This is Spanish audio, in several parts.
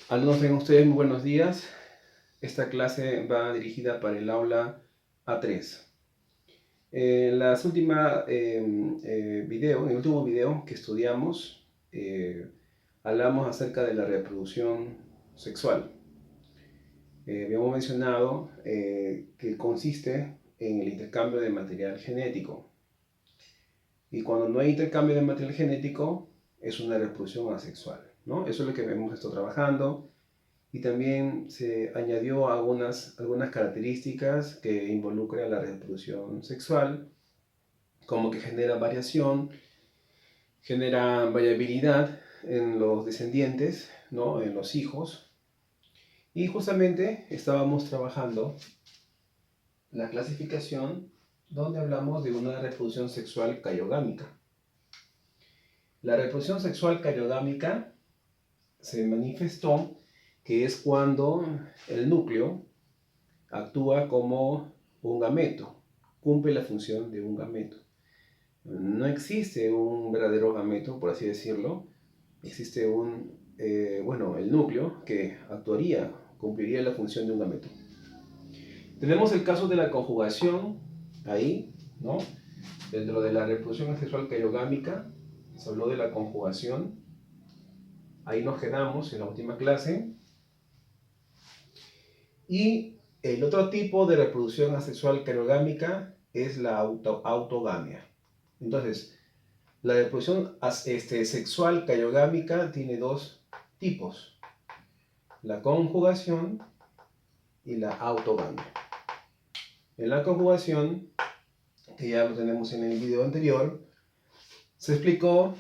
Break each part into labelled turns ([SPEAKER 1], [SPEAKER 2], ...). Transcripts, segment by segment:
[SPEAKER 1] Alumnos, tengan ustedes muy buenos días. Esta clase va dirigida para el aula A3. En en el último video que estudiamos, hablamos acerca de la reproducción sexual. Habíamos mencionado que consiste en el intercambio de material genético. Y cuando no hay intercambio de material genético, es una reproducción asexual, ¿no? Eso es lo que hemos estado trabajando. Y también se añadió algunas características que involucran la reproducción sexual, como que genera variación, genera variabilidad en los descendientes, ¿no? En los hijos. Y justamente estábamos trabajando la clasificación donde hablamos de una reproducción sexual cayogámica. La reproducción sexual cayogámica se manifestó que es cuando el núcleo actúa como un gameto, cumple la función de un gameto. No existe un verdadero gameto, por así decirlo. Existe el núcleo que cumpliría la función de un gameto. Tenemos el caso de la conjugación ahí, ¿no? Dentro de la reproducción sexual cayogámica se habló de la conjugación. Ahí nos quedamos en la última clase. Y el otro tipo de reproducción asexual cayogámica es la autogamia. Entonces, la reproducción sexual cayogámica tiene dos tipos: la conjugación y la autogamia. En la conjugación, que ya lo tenemos en el video anterior, se explicó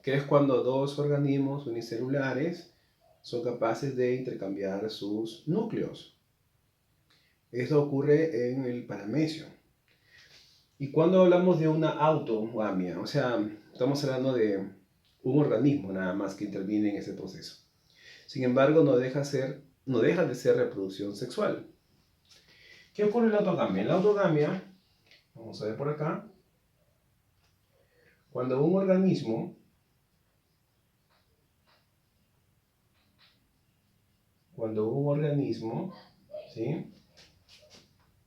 [SPEAKER 1] que es cuando dos organismos unicelulares son capaces de intercambiar sus núcleos. Eso ocurre en el paramecio. Y cuando hablamos de una autogamia, o sea, estamos hablando de un organismo nada más que interviene en ese proceso. Sin embargo, no deja de ser reproducción sexual. ¿Qué ocurre en la autogamia? En la autogamia, vamos a ver por acá, cuando un organismo ¿sí?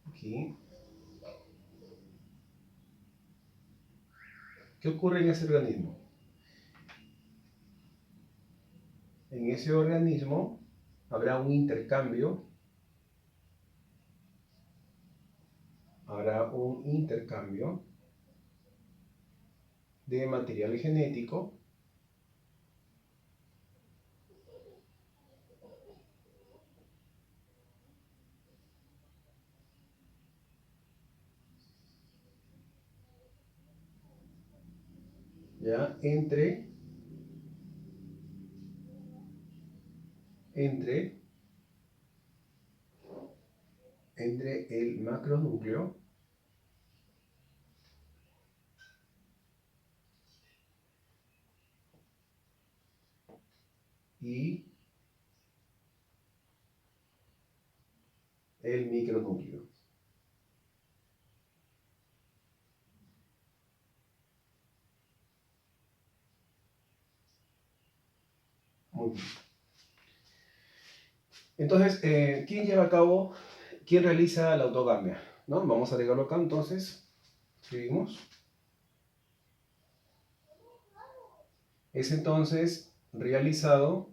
[SPEAKER 1] Aquí, ¿qué ocurre en ese organismo? En ese organismo habrá un intercambio de material genético ¿ya? entre el macronúcleo y el micronúcleo. Muy bien. Entonces, ¿quién realiza la autogamia? ¿No? Vamos a agregarlo acá, entonces, escribimos. Es entonces realizado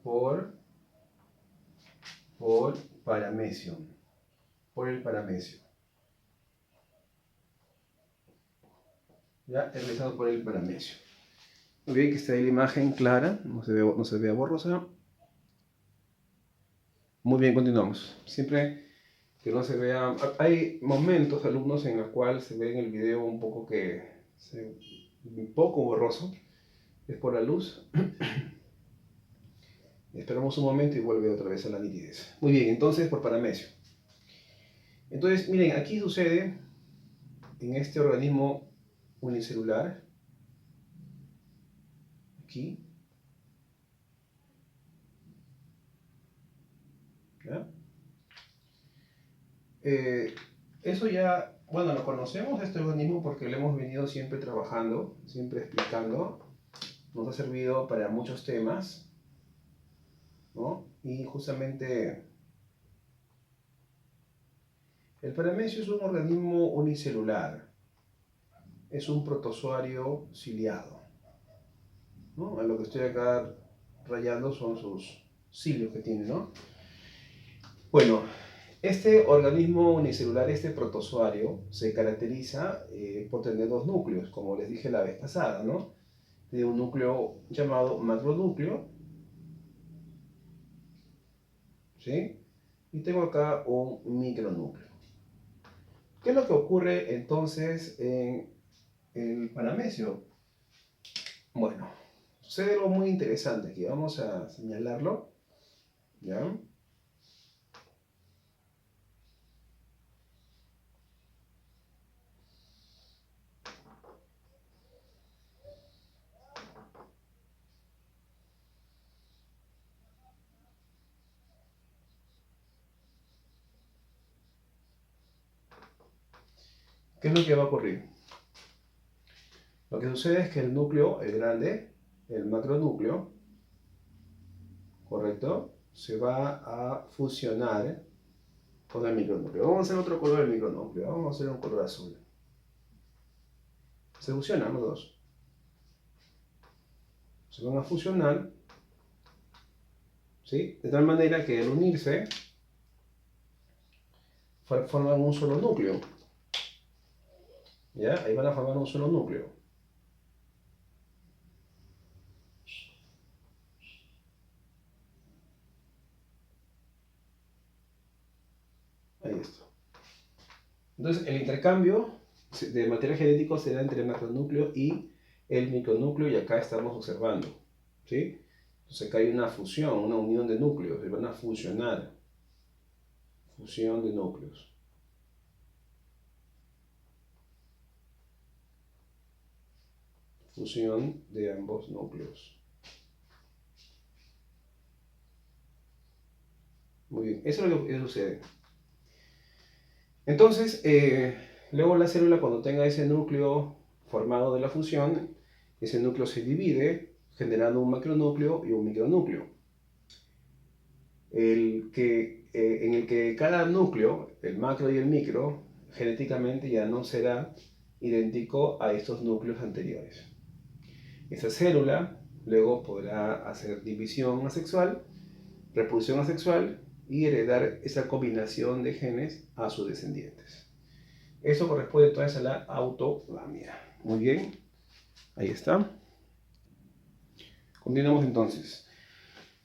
[SPEAKER 1] por paramecio, por el paramecio. ¿Ya? Es realizado por el paramecio. Muy bien, que esté ahí la imagen clara, no se vea borrosa. Muy bien, continuamos. Siempre que no se vea... Hay momentos, alumnos, en los cuales se ve en el video un poco borroso. Es por la luz. Esperamos un momento y vuelve otra vez a la nitidez. Muy bien, entonces por paramecio. Entonces, miren, aquí sucede, en este organismo unicelular, aquí, ¿ya? Eso ya, bueno, lo conocemos este organismo porque lo hemos venido siempre trabajando, siempre explicando. nos ha servido para muchos temas, ¿no? Y justamente el paramecio es un organismo unicelular, es un protozoario ciliado, ¿no? A lo que estoy acá rayando son sus cilios que tiene, ¿no? Bueno, este organismo unicelular, este protozoario, se caracteriza por tener dos núcleos, como les dije la vez pasada, ¿no? Tiene un núcleo llamado macronúcleo, ¿sí? Y tengo acá un micronúcleo. ¿Qué es lo que ocurre entonces en el paramecio? Bueno, sucede algo muy interesante aquí. Vamos a señalarlo, ¿ya? ¿Qué es lo que va a ocurrir? Lo que sucede es que el núcleo, el grande, el macronúcleo, ¿correcto? Se va a fusionar con el micronúcleo. Vamos a hacer otro color del micronúcleo. Vamos a hacer un color azul. Se fusionan los dos. Se van a fusionar, ¿sí? De tal manera que al unirse forman un solo núcleo. ¿Ya? Ahí van a formar un solo núcleo. Ahí está. Entonces, el intercambio de material genético se da entre el macronúcleo y el micronúcleo, y acá estamos observando, ¿sí? Entonces acá hay una fusión, una unión de núcleos, se van a fusionar. Fusión de núcleos. Fusión de ambos núcleos. Muy bien, eso es lo que sucede. Entonces, luego la célula, cuando tenga ese núcleo formado de la fusión, ese núcleo se divide generando un macronúcleo y un micronúcleo. En el que cada núcleo, el macro y el micro, genéticamente ya no será idéntico a estos núcleos anteriores. Esa célula luego podrá hacer división asexual, reproducción asexual y heredar esa combinación de genes a sus descendientes. Eso corresponde entonces a la autogamia. Muy bien, ahí está. Continuamos entonces.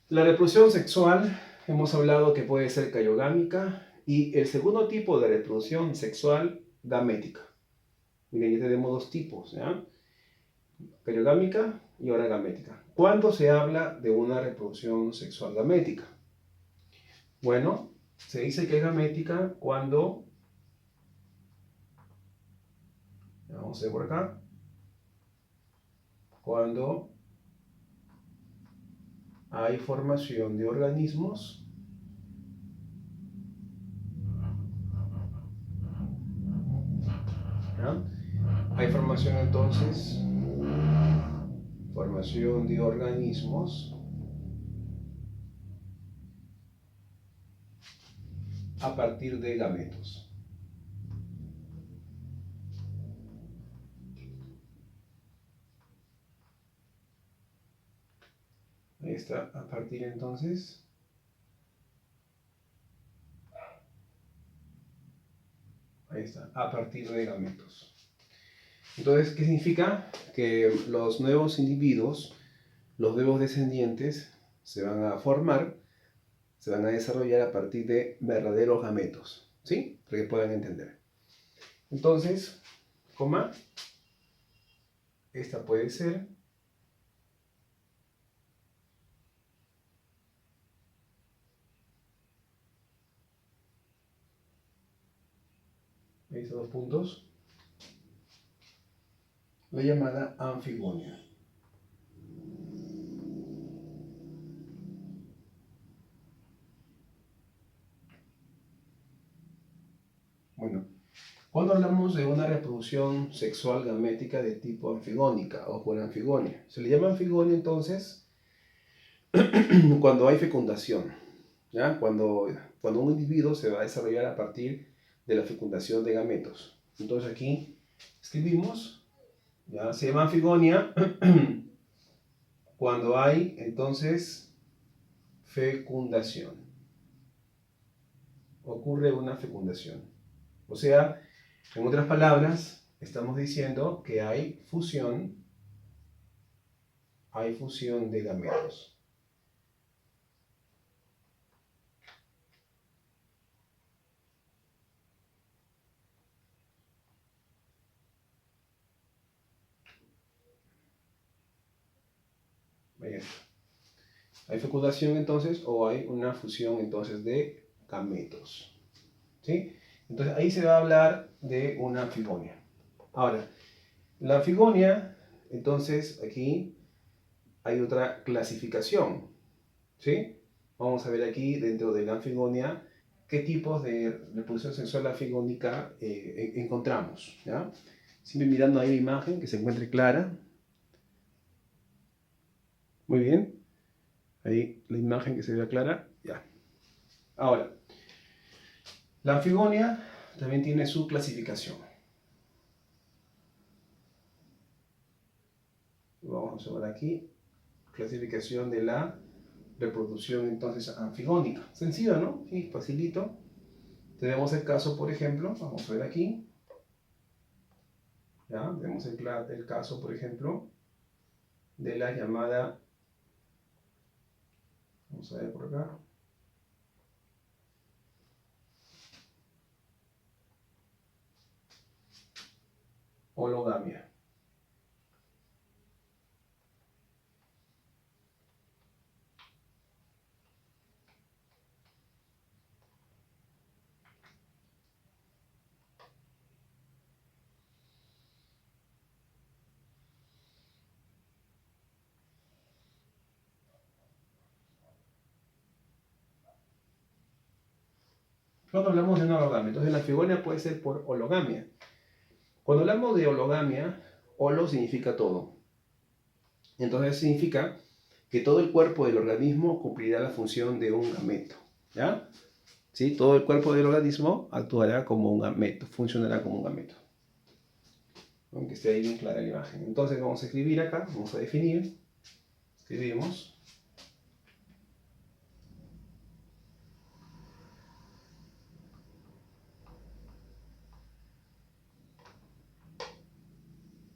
[SPEAKER 1] La reproducción sexual, hemos hablado que puede ser cariogámica, y el segundo tipo de reproducción sexual, gamética. Miren, ya tenemos dos tipos, ¿ya? Cariogámica y ahora gamética. ¿Cuándo se habla de una reproducción sexual gamética? Bueno, se dice que es gamética cuando, vamos a ver por acá, cuando hay formación de organismos ¿ya? Hay formación entonces, formación de organismos a partir de gametos. Ahí está, a partir entonces ahí está, a partir de gametos. Entonces, ¿qué significa? Que los nuevos individuos, los nuevos descendientes, se van a formar, se van a desarrollar a partir de verdaderos gametos, ¿sí? Para que puedan entender. Entonces, coma, esta puede ser estos dos puntos, la llamada anfigonia. Bueno, Cuando hablamos de una reproducción sexual gamética de tipo anfigónica o por anfigonia, se le llama anfigonia entonces cuando hay fecundación, ¿ya? Cuando un individuo se va a desarrollar a partir de la fecundación de gametos. Entonces aquí escribimos, ¿ya? Se llama anfigonia cuando hay entonces fecundación. Ocurre una fecundación. O sea, en otras palabras, estamos diciendo que hay fusión de gametos. Bien. Hay fecundación entonces o hay una fusión entonces de gametos. ¿Sí? Entonces ahí se va a hablar de una anfigonia. Ahora, la anfigonia, entonces aquí hay otra clasificación. ¿Sí? Vamos a ver aquí dentro de la anfigonia qué tipos de reproducción sexual anfigónica encontramos. ¿Ya? Siempre mirando ahí la imagen que se encuentre clara. Muy bien. Ahí la imagen que se vea clara. Ya. Ahora, la anfigonia también tiene su clasificación. Vamos a ver aquí. Clasificación de la reproducción entonces anfigónica. Sencillo, ¿no? Sí, facilito. Tenemos el caso, por ejemplo, vamos a ver aquí. ¿Ya? Tenemos el caso, por ejemplo, de la llamada, vamos a ver por acá, hologamia. Cuando hablamos de una hologamia, entonces la anfigonia puede ser por hologamia. Cuando hablamos de hologamia, holo significa todo. Entonces significa que todo el cuerpo del organismo cumplirá la función de un gameto. ¿Ya? ¿Sí? Todo el cuerpo del organismo actuará como un gameto, funcionará como un gameto. Aunque esté ahí bien clara la imagen. Entonces vamos a escribir acá, vamos a definir. Escribimos.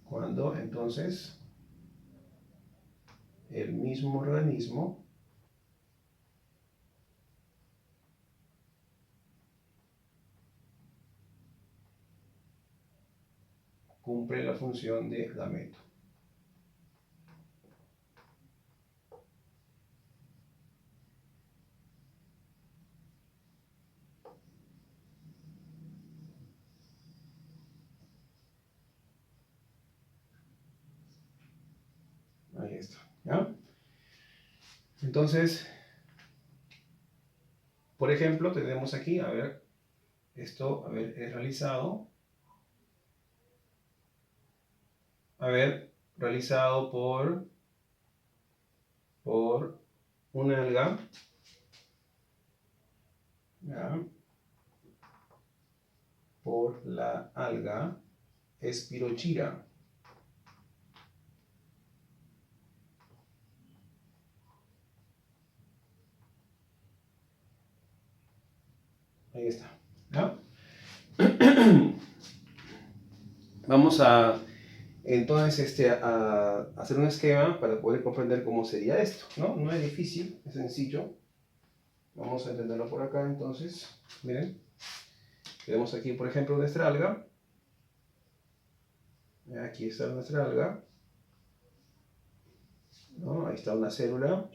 [SPEAKER 1] Cuando entonces el mismo organismo cumple la función de gameto. Ahí está. ¿Ya? Entonces, por ejemplo, tenemos aquí, a ver, esto, a ver, es realizado. A ver, realizado por una alga. ¿Ya? Por la alga Espirochira. Ahí está. ¿Ya? Vamos a entonces a hacer un esquema para poder comprender cómo sería esto. ¿No? No es difícil, es sencillo. Vamos a entenderlo por acá entonces. Miren. Tenemos aquí, por ejemplo, nuestra alga. Aquí está nuestra alga. ¿No? Ahí está una célula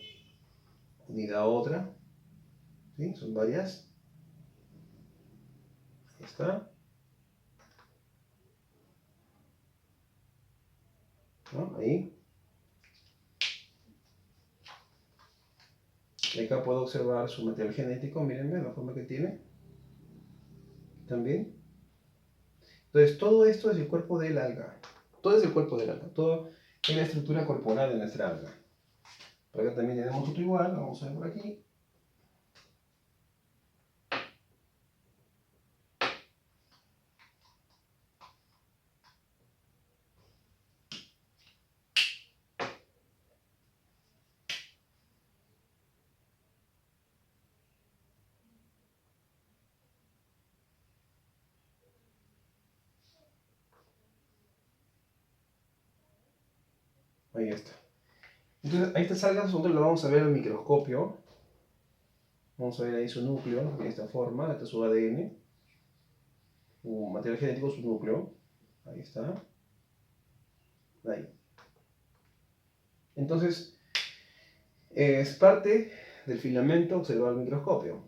[SPEAKER 1] unida a otra. ¿Sí? Son varias. Ahí está. ¿No? Ahí. Y acá puedo observar su material genético. Mírenme la forma que tiene. También. Entonces, todo esto es el cuerpo del alga. Todo es el cuerpo del alga. Todo es la estructura corporal de nuestra alga. Por acá también tenemos otro igual. Vamos a ver por aquí. Ahí está. Entonces, a estas algas nosotros lo vamos a ver al microscopio. Vamos a ver ahí su núcleo, de esta forma. Este es su ADN. Su material genético, su núcleo. Ahí está. Ahí. Entonces, es parte del filamento observado al microscopio.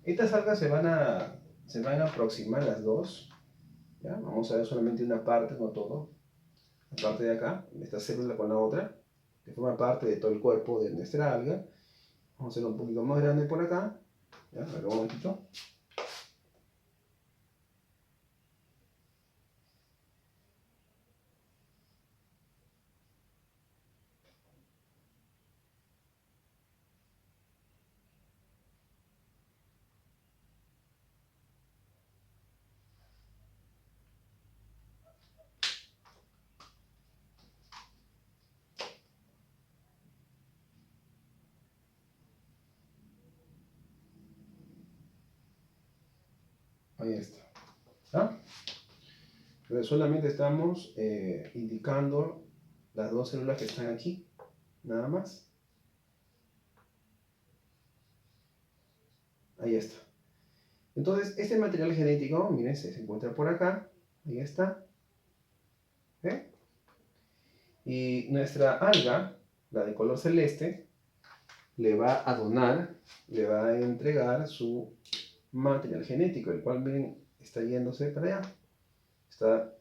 [SPEAKER 1] Estas algas se van a aproximar las dos. ¿Ya? Vamos a ver solamente una parte, no todo. La parte de acá, esta célula con la otra, que forma parte de todo el cuerpo de nuestra alga. Vamos a hacerlo un poquito más grande por acá. ¿Ya? A ver, un momentito. Ahí está. ¿Ah? Entonces solamente estamos indicando las dos células que están aquí, nada más. Ahí está. Entonces, este material genético, miren, se encuentra por acá. Ahí está. ¿Ve? Y nuestra alga, la de color celeste, le va a donar, le va a entregar su material genético, el cual, miren, está yéndose para allá. Está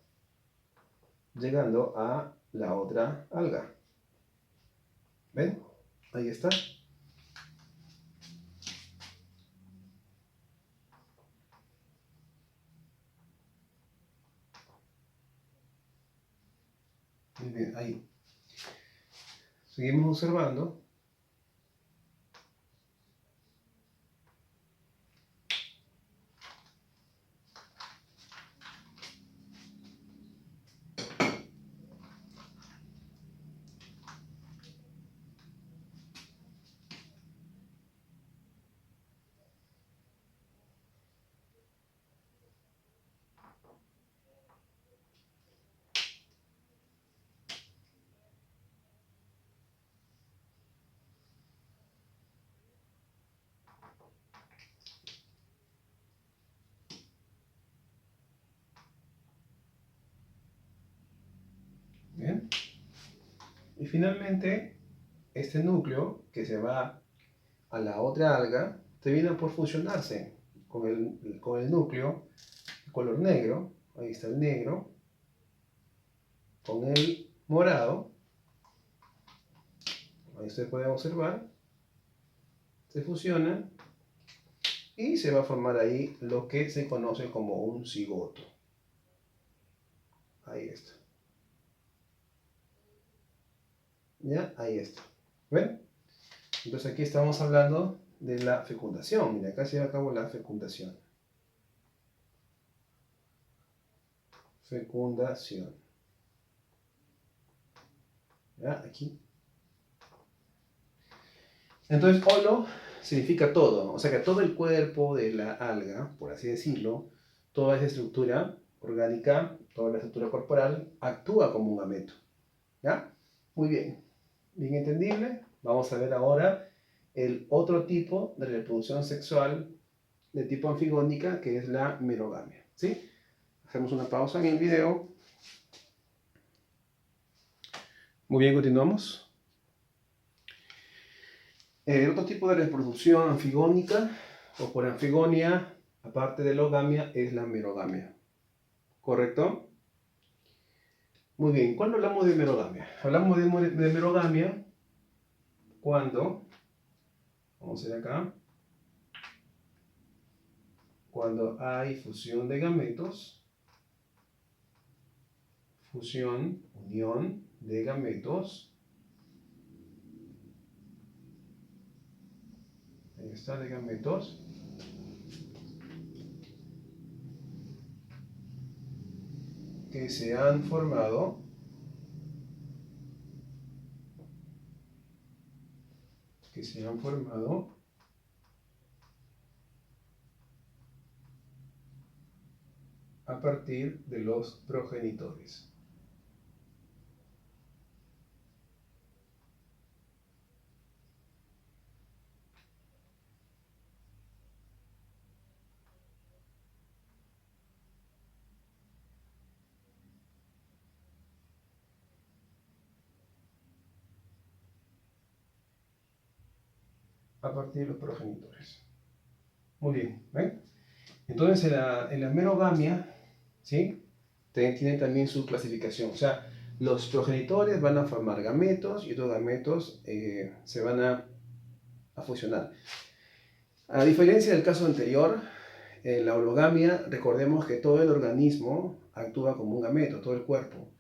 [SPEAKER 1] llegando a la otra alga. ¿Ven? Ahí está. Muy bien, ahí. Seguimos observando. Bien. Y finalmente, este núcleo que se va a la otra alga termina por fusionarse con el núcleo de color negro. Ahí está el negro. Con el morado. Ahí ustedes pueden observar. Se fusionan y se va a formar ahí lo que se conoce como un cigoto. Ahí está. ¿Ya? Ahí está. ¿Ven? Entonces aquí estamos hablando de la fecundación. Mira, acá se lleva a cabo la fecundación. Fecundación. ¿Ya? Aquí. Entonces, holo significa todo. O sea que todo el cuerpo de la alga, por así decirlo, toda esa estructura orgánica, toda la estructura corporal, actúa como un gameto. ¿Ya? Muy bien. Bien entendible. Vamos a ver ahora el otro tipo de reproducción sexual de tipo anfigónica, que es la merogamia. ¿Sí? Hacemos una pausa en el video. Muy bien, continuamos. El otro tipo de reproducción anfigónica o por anfigonia, aparte de logamia, es la merogamia. ¿Correcto? Muy bien, ¿cuándo hablamos de merogamia? Hablamos de merogamia cuando, vamos a ver acá, cuando hay fusión de gametos fusión, unión de gametos. Ahí está, de gametos. Que se han formado a partir de los progenitores. A partir de los progenitores. Muy bien, ¿ven? Entonces en la merogamia, ¿sí? Tiene también su clasificación. O sea, los progenitores van a formar gametos y estos gametos se van a fusionar. A diferencia del caso anterior, en la hologamia, recordemos que todo el organismo actúa como un gameto, todo el cuerpo.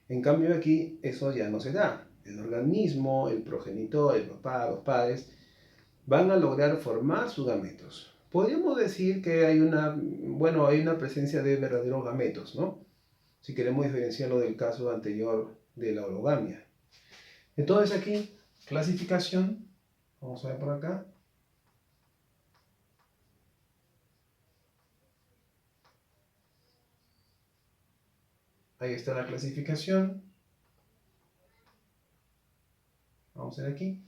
[SPEAKER 1] En cambio aquí eso ya no se da. El organismo, el progenitor, el papá, los padres, van a lograr formar sus gametos. Podríamos decir que hay una presencia de verdaderos gametos, ¿no? Si queremos diferenciarlo del caso anterior de la hologamia. Entonces aquí, clasificación, vamos a ver por acá. Ahí está la clasificación. Vamos a ver aquí.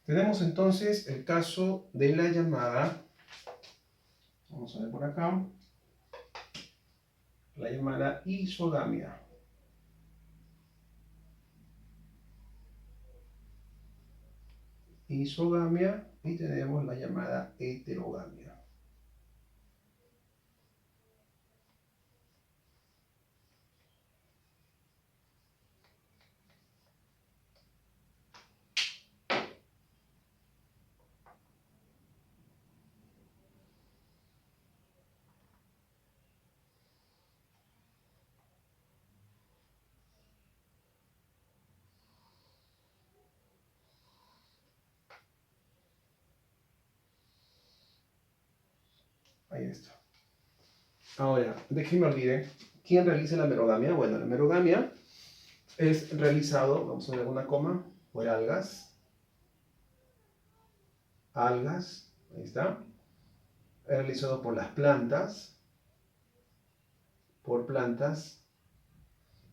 [SPEAKER 1] Tenemos entonces el caso de la llamada, vamos a ver por acá, la llamada isogamia. Isogamia y tenemos la llamada heterogamia. Ahí está. Ahora, de que me olvide, ¿quién realiza la merogamia? Bueno, la merogamia es realizado, vamos a ver alguna coma, por algas. Algas, ahí está. Es realizado por las plantas,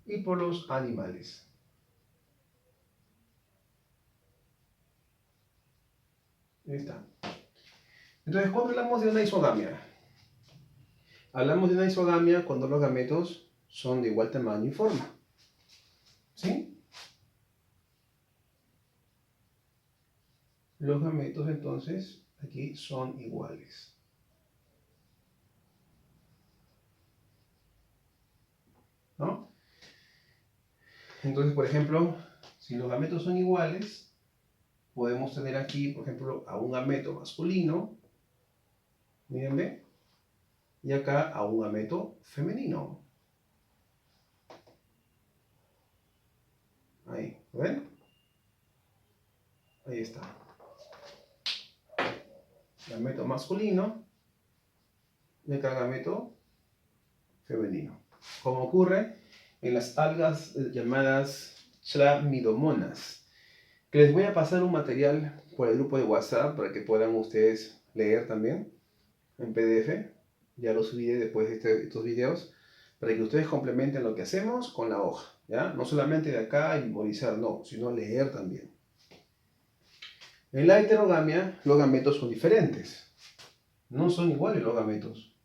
[SPEAKER 1] y por los animales. Ahí está. Entonces, ¿cuándo hablamos de una isogamia? Hablamos de una isogamia cuando los gametos son de igual tamaño y forma. ¿Sí? Los gametos entonces aquí son iguales. ¿No? Entonces, por ejemplo, si los gametos son iguales, podemos tener aquí, por ejemplo, a un gameto masculino, miren, ¿ve? Y acá a un gameto femenino. Ahí, ¿lo ven? Ahí está. Gameto masculino y acá gameto femenino. Como ocurre en las algas llamadas chlamydomonas, que les voy a pasar un material por el grupo de WhatsApp para que puedan ustedes leer también en PDF. Ya lo subiré después de estos videos para que ustedes complementen lo que hacemos con la hoja, ¿ya? No solamente de acá y memorizar, no, sino leer también. En la heterogamia, los gametos son diferentes. No son iguales los gametos.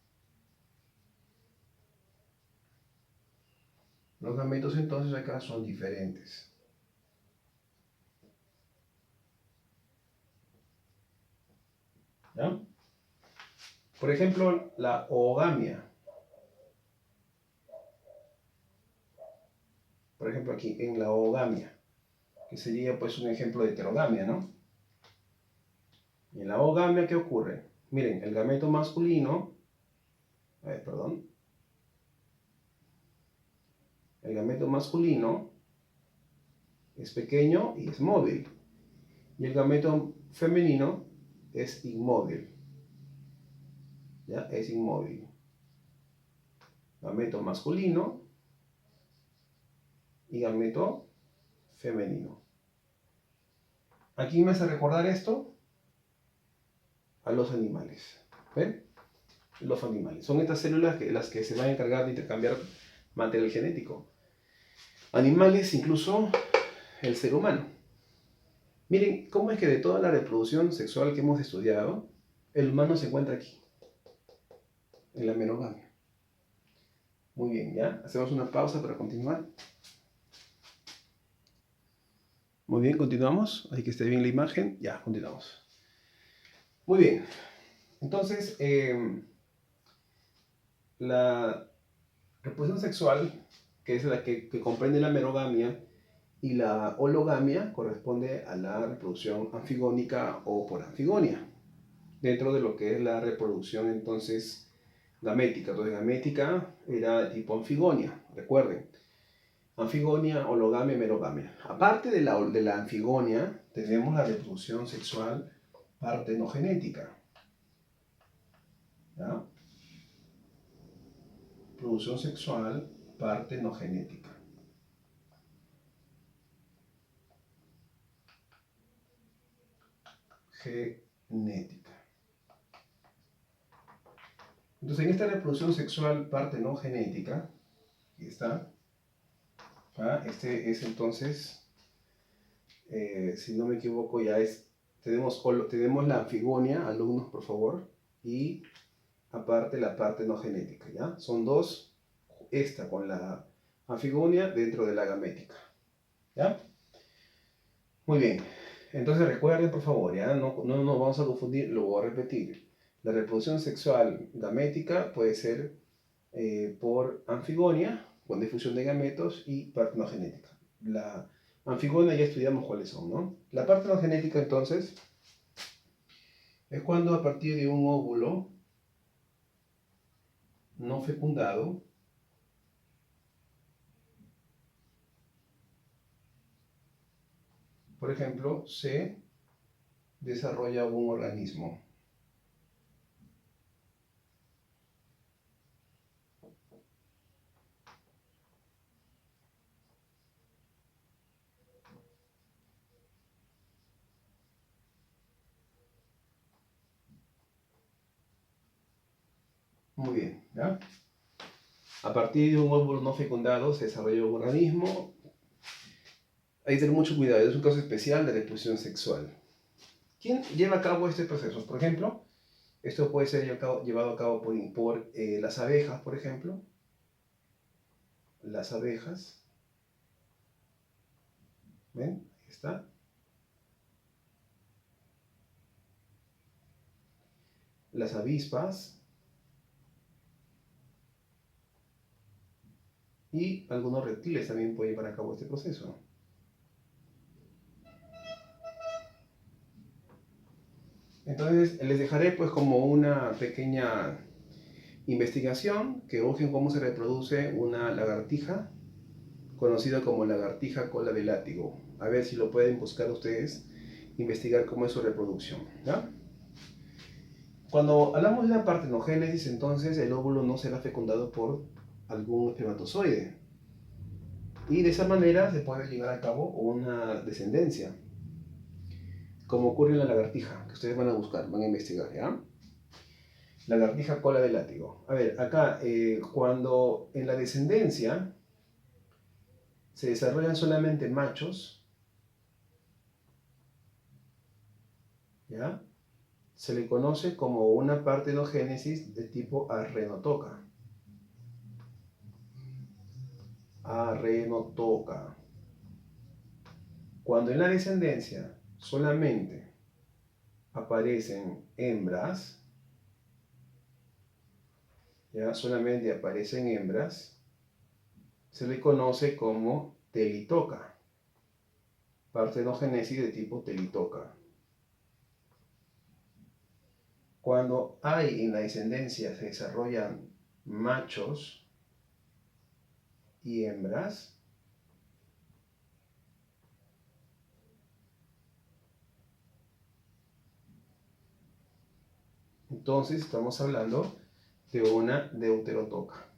[SPEAKER 1] Los gametos entonces acá son diferentes. ¿Ya? Por ejemplo, la oogamia. Por ejemplo, aquí en la oogamia, que sería pues un ejemplo de heterogamia, ¿no? Y en la oogamia, ¿qué ocurre? Miren, el gameto masculino, perdón. El gameto masculino es pequeño y es móvil. Y el gameto femenino es inmóvil. ¿Ya? Es inmóvil. Gameto masculino y gameto femenino. ¿A quién me hace recordar esto? A los animales. ¿Ven? Los animales. Son estas células las que se van a encargar de intercambiar material genético. Animales, incluso el ser humano. Miren, cómo es que de toda la reproducción sexual que hemos estudiado, el humano se encuentra aquí, en la monogamia. Muy bien, ¿ya? Hacemos una pausa para continuar. Muy bien, continuamos. Hay que esté bien la imagen. Ya, continuamos. Muy bien. Entonces, la reproducción sexual, que es la que comprende la monogamia, y la hologamia corresponde a la reproducción anfigónica o por anfigonia, dentro de lo que es la reproducción entonces gamética. Entonces gamética era de tipo anfigonia, recuerden. Anfigonia, hologamia, merogamia. Aparte de la anfigonia, tenemos la reproducción sexual partenogenética. ¿Ya? Reproducción sexual partenogenética. Genética. Entonces, en esta reproducción sexual partenogenética, aquí está, ¿ah? Este es entonces, si no me equivoco, tenemos la anfigonia, alumnos, por favor, y aparte la partenogenética, ¿ya? Son dos, esta con la anfigonia dentro de la gamética, ¿ya? Muy bien, entonces recuerden, por favor, ¿ya? No nos vamos a confundir, lo voy a repetir. La reproducción sexual gamética puede ser por anfigonia, con difusión de gametos, y partenogenética. La anfigonia ya estudiamos cuáles son, ¿no? La partenogenética, entonces, es cuando a partir de un óvulo no fecundado, por ejemplo, se desarrolla un organismo. Muy bien, ¿ya? A partir de un óvulo no fecundado se desarrolla un organismo. Hay que tener mucho cuidado, es un caso especial de reproducción sexual. ¿Quién lleva a cabo este proceso? Por ejemplo, esto puede ser llevado a cabo por las abejas, por ejemplo. Las abejas. ¿Ven? Ahí está. Las avispas. Y algunos reptiles también pueden llevar a cabo este proceso. Entonces les dejaré pues como una pequeña investigación que busquen cómo se reproduce una lagartija conocida como lagartija cola de látigo. A ver si lo pueden buscar ustedes, investigar cómo es su reproducción, ¿ya? Cuando hablamos de la partenogénesis, entonces el óvulo no será fecundado por algún espermatozoide. Y de esa manera se puede llevar a cabo una descendencia, como ocurre en la lagartija, que ustedes van a buscar, van a investigar, ¿ya? Lagartija cola de látigo. A ver, acá, cuando en la descendencia se desarrollan solamente machos, ¿ya? Se le conoce como una partenogénesis de tipo arrenotoca. Arrenotoca. Cuando en la descendencia solamente aparecen hembras, ya solamente aparecen hembras, se le conoce como telitoca. Partenogénesis de tipo telitoca. Cuando hay en la descendencia se desarrollan machos, y hembras. Entonces estamos hablando de una deuterotoca.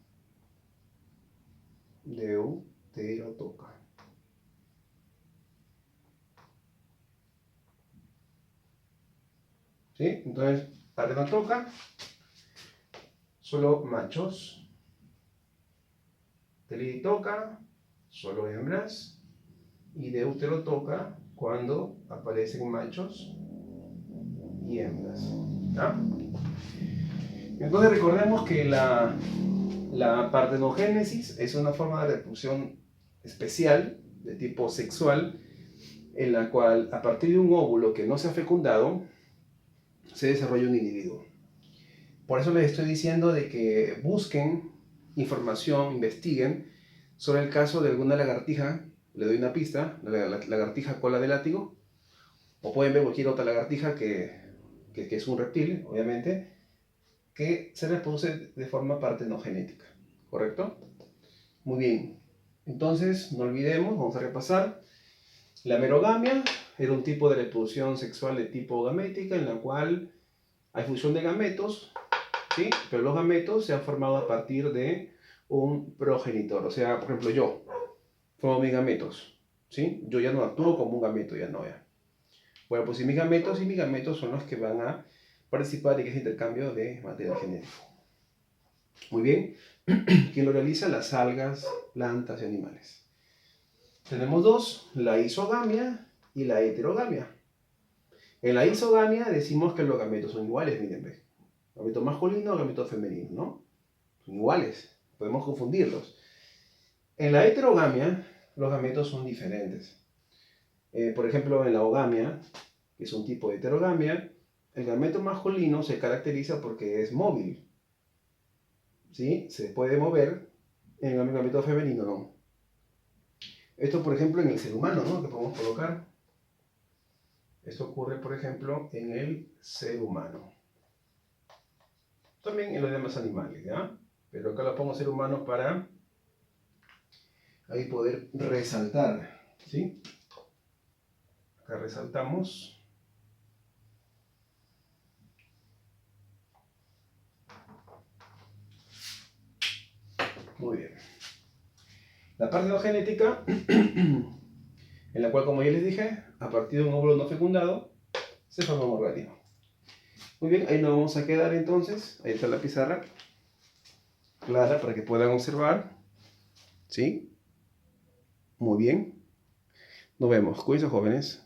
[SPEAKER 1] Deuterotoca. ¿Sí? Entonces, parenotoca, solo machos. Telitoca, solo hembras. Y deuterotoca, cuando aparecen machos y hembras. ¿Ya? Entonces recordemos que la partenogénesis es una forma de reproducción especial de tipo sexual en la cual a partir de un óvulo que no se ha fecundado se desarrolla un individuo. Por eso les estoy diciendo de que busquen información, investiguen sobre el caso de alguna lagartija. Le doy una pista, la lagartija cola de látigo, o pueden ver cualquier otra lagartija que es un reptil, obviamente, que se reproduce de forma partenogenética, ¿correcto? Muy bien, entonces no olvidemos, vamos a repasar. La merogamia era un tipo de reproducción sexual de tipo gamética en la cual hay fusión de gametos, ¿sí? Pero los gametos se han formado a partir de un progenitor. O sea, por ejemplo, yo formo mis gametos, ¿sí? Yo ya no actúo como un gameto, ya no, ya. Bueno, pues mis gametos son los que van a participar en ese intercambio de material genético. Muy bien, ¿quién lo realiza? Las algas, plantas y animales. Tenemos dos, la isogamia y la heterogamia. En la isogamia decimos que los gametos son iguales, miren, ¿ves? Gameto masculino o gameto femenino, ¿no? Son iguales, podemos confundirlos. En la heterogamia, los gametos son diferentes. Por ejemplo, en la ogamia, que es un tipo de heterogamia, el gameto masculino se caracteriza porque es móvil, ¿sí? Se puede mover, en el gameto femenino no. Esto, por ejemplo, en el ser humano, ¿no? Que podemos colocar. Esto ocurre, por ejemplo, en el ser humano. También en los demás animales, ¿ya? Pero acá lo pongo ser humano para ahí poder resaltar, ¿sí? Acá resaltamos. Muy bien. La partenogenética, en la cual, como ya les dije, a partir de un óvulo no fecundado, se forma un organismo. Muy bien, ahí nos vamos a quedar entonces. Ahí está la pizarra clara para que puedan observar. ¿Sí? Muy bien. Nos vemos. Cuídense, jóvenes.